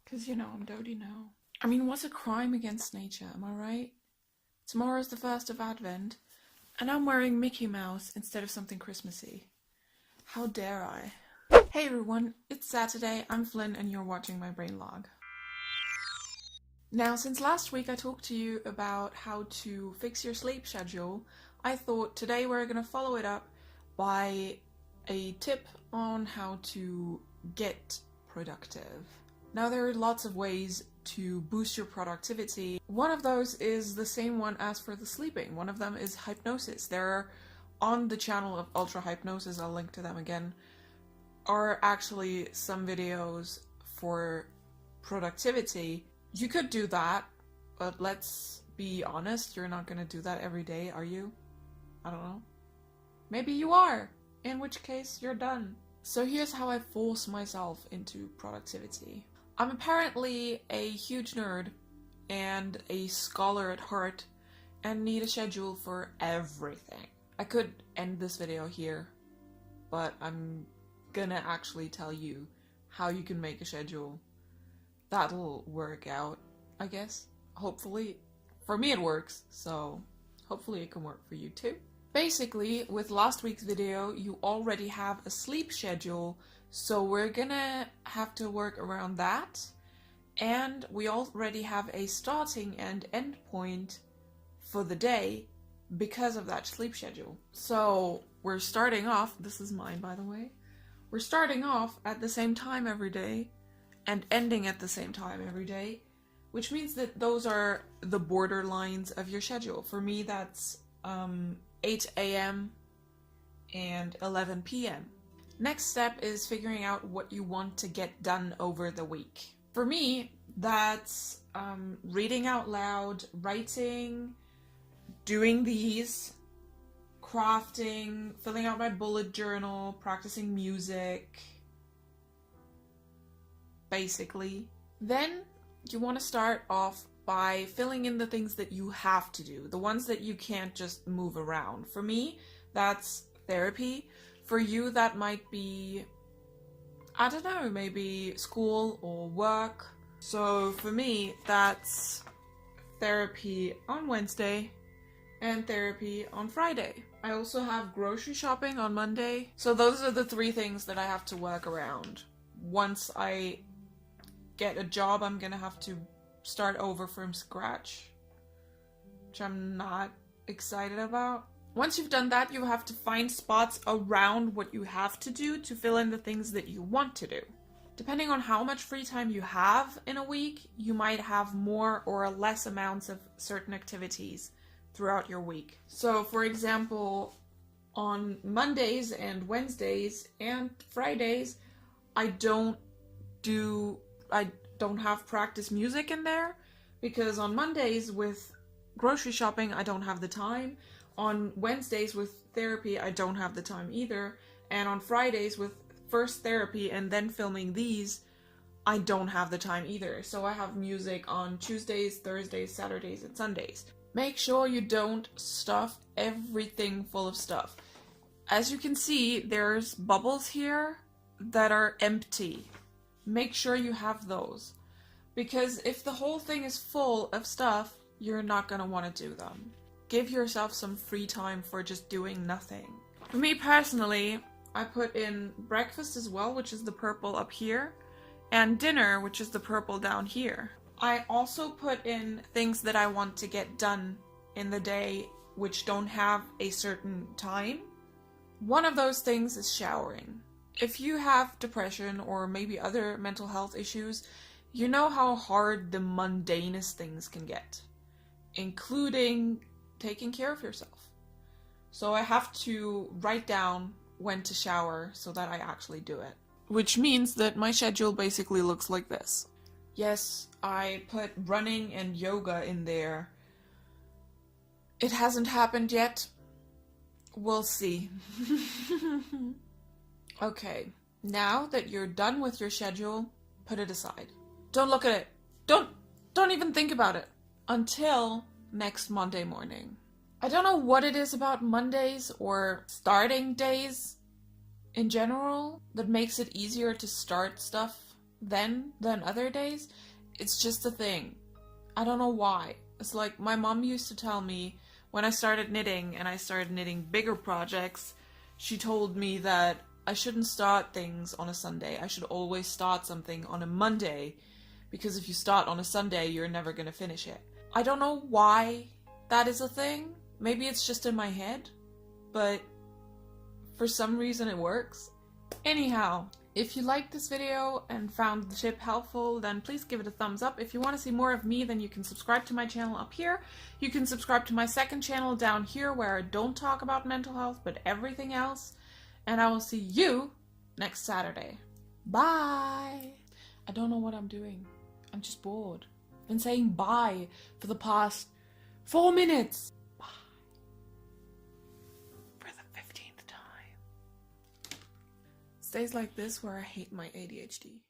Because, I'm Dodie now. I mean, what's a crime against nature, am I right? Tomorrow's the 1st of Advent, and I'm wearing Mickey Mouse instead of something Christmassy. How dare I? Hey everyone, it's Saturday, I'm Flynn, and you're watching my BrainLog. Now, since last week I talked to you about how to fix your sleep schedule, I thought today we're gonna follow it up by a tip on how to get productive. Now, there are lots of ways to boost your productivity. One of those is the same one as for the sleeping. One of them is hypnosis. There are, on the channel of Ultra Hypnosis, I'll link to them again, are actually some videos for productivity. You could do that, but let's be honest, you're not gonna do that every day, are you? I don't know. Maybe you are, in which case you're done. So here's how I force myself into productivity. I'm apparently a huge nerd and a scholar at heart and need a schedule for everything. I could end this video here, but I'm gonna actually tell you how you can make a schedule that'll work out, I guess. Hopefully. For me it works, so hopefully it can work for you too. Basically, with last week's video, you already have a sleep schedule, so we're gonna have to work around that. And we already have a starting and end point for the day because of that sleep schedule. So we're starting off, this is mine by the way, we're starting off at the same time every day and ending at the same time every day, which means that those are the borderlines of your schedule. For me, that's 8 a.m. and 11 p.m. Next step is figuring out what you want to get done over the week. For me, that's reading out loud, writing, doing these, crafting, filling out my bullet journal, practicing music, basically. Then you want to start off by filling in the things that you have to do, the ones that you can't just move around. For me, that's therapy. For you, that might be, I don't know, maybe school or work. So for me, that's therapy on Wednesday and therapy on Friday. I also have grocery shopping on Monday. So those are the 3 things that I have to work around. Once I get a job, I'm gonna have to start over from scratch, which I'm not excited about. Once you've done that, you have to find spots around what you have to do to fill in the things that you want to do. Depending on how much free time you have in a week, you might have more or less amounts of certain activities throughout your week. So for example, on Mondays and Wednesdays and Fridays, I don't have practice music in there, because on Mondays with grocery shopping, I don't have the time. On Wednesdays with therapy, I don't have the time either. And on Fridays with first therapy and then filming these, I don't have the time either. So I have music on Tuesdays, Thursdays, Saturdays, and Sundays. Make sure you don't stuff everything full of stuff. As you can see, there's bubbles here that are empty. Make sure you have those. Because if the whole thing is full of stuff, you're not gonna want to do them. Give yourself some free time for just doing nothing. For me personally, I put in breakfast as well, which is the purple up here, and dinner, which is the purple down here. I also put in things that I want to get done in the day, which don't have a certain time. One of those things is showering. If you have depression or maybe other mental health issues, you know how hard the mundanest things can get, including taking care of yourself. So I have to write down when to shower so that I actually do it. Which means that my schedule basically looks like this. Yes, I put running and yoga in there. It hasn't happened yet. We'll see. Okay, now that you're done with your schedule, put it aside. Don't look at it. Don't even think about it until next Monday morning. I don't know what it is about Mondays or starting days in general that makes it easier to start stuff then than other days. It's just a thing. I don't know why. It's like my mom used to tell me when I started knitting and I started knitting bigger projects, she told me that I shouldn't start things on a Sunday. I should always start something on a Monday, because if you start on a Sunday, you're never gonna finish it. I don't know why that is a thing. Maybe it's just in my head, but for some reason it works. Anyhow, if you liked this video and found the tip helpful, then please give it a thumbs up. If you want to see more of me, then you can subscribe to my channel up here. You can subscribe to my second channel down here where I don't talk about mental health, but everything else. And I will see you next Saturday. Bye! I don't know what I'm doing. I'm just bored. I've been saying bye for the past 4 minutes. Bye. For the 15th time. It's days like this where I hate my ADHD.